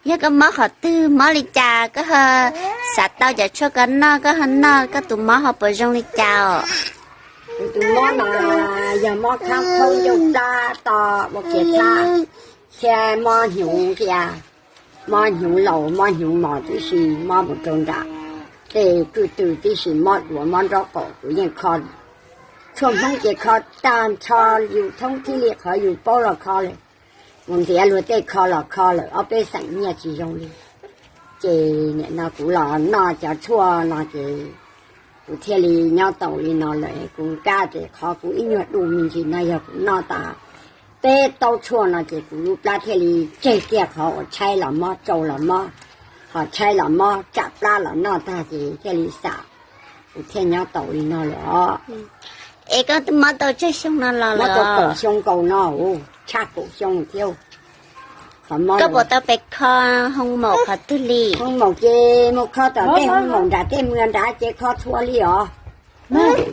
giờ cái má họ tư má đi chà cái ha sạch tao giờ cho cái nó cái tụi má họ bơi trong đi chào tụi má mà giờ má khám không dùng ta tò một cái ta xe má hiểu kìa má hiểu lẩu má hiểu mò tí xì má một tròn đã để từ tí xì má của má rõ cổ của những conช่วงทั้งเจ็ดคอตามชออยู่ทั้งที่เรียกเขาอยู่โป้หลอกคอเลยมันเสียรู้ได้คอหลอกคอเลยเอาไปใส่เนี่ยจีจงเลยเจเนี่ยนากูหล่อน่าจะชั่วน่าจะกูเทลีเนาเต่าลีนอเลยกูกล้าเจคอกูอีหนวดดูมีจีนายกูน่าตาเต้เต่าชั่วน่าจะกูรู้ปลาเทลีเจเกี่ยเขาใช้หล่อมอโจหล่อมอเขาใช้หล่อมอจับปลาหล่อน่าตาจีเทลีสากูเทเนาเต่าลีนอเลยเก็มาตัวช่วยช่วงนั้นเราเลย ตัวcổ sông cầu nó cha cổ sông theoก็บอกตัวไปคอห้องหมกเขาตุลี ห้องหมกเจหมกข้อต่อเต้ห้องหมกด่าเต้เมืองด่าเจข้อทั่วลี่หรอ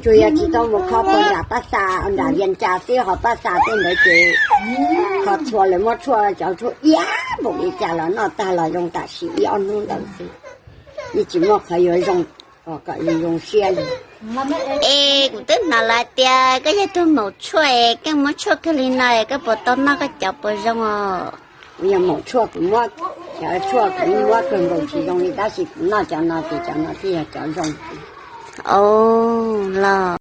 ช่วยจีต้องหมกข้อเป็นด่าภาษาอันด่าเรียนจ่าเสียหอภาษาเต้ไหนเจข้อทั่วเลยมดทั่วเจ้าทั่วย้าบอกอีจ่าแล้วนอตาเราลงตาสีย้อนนู่นเราสิอีจิมกเขาอยู่ลงก็ลงเสียเลยcũng tức là tia cái gì tôi một chuối cái một chuối cái này cái bộ tao nó cái chọc bờ rong à bây giờ một chuối cũng mua cần bầu chỉ dùng đi ta chỉ cũng nó cho nó thì cho nó thì cho dùng ồ là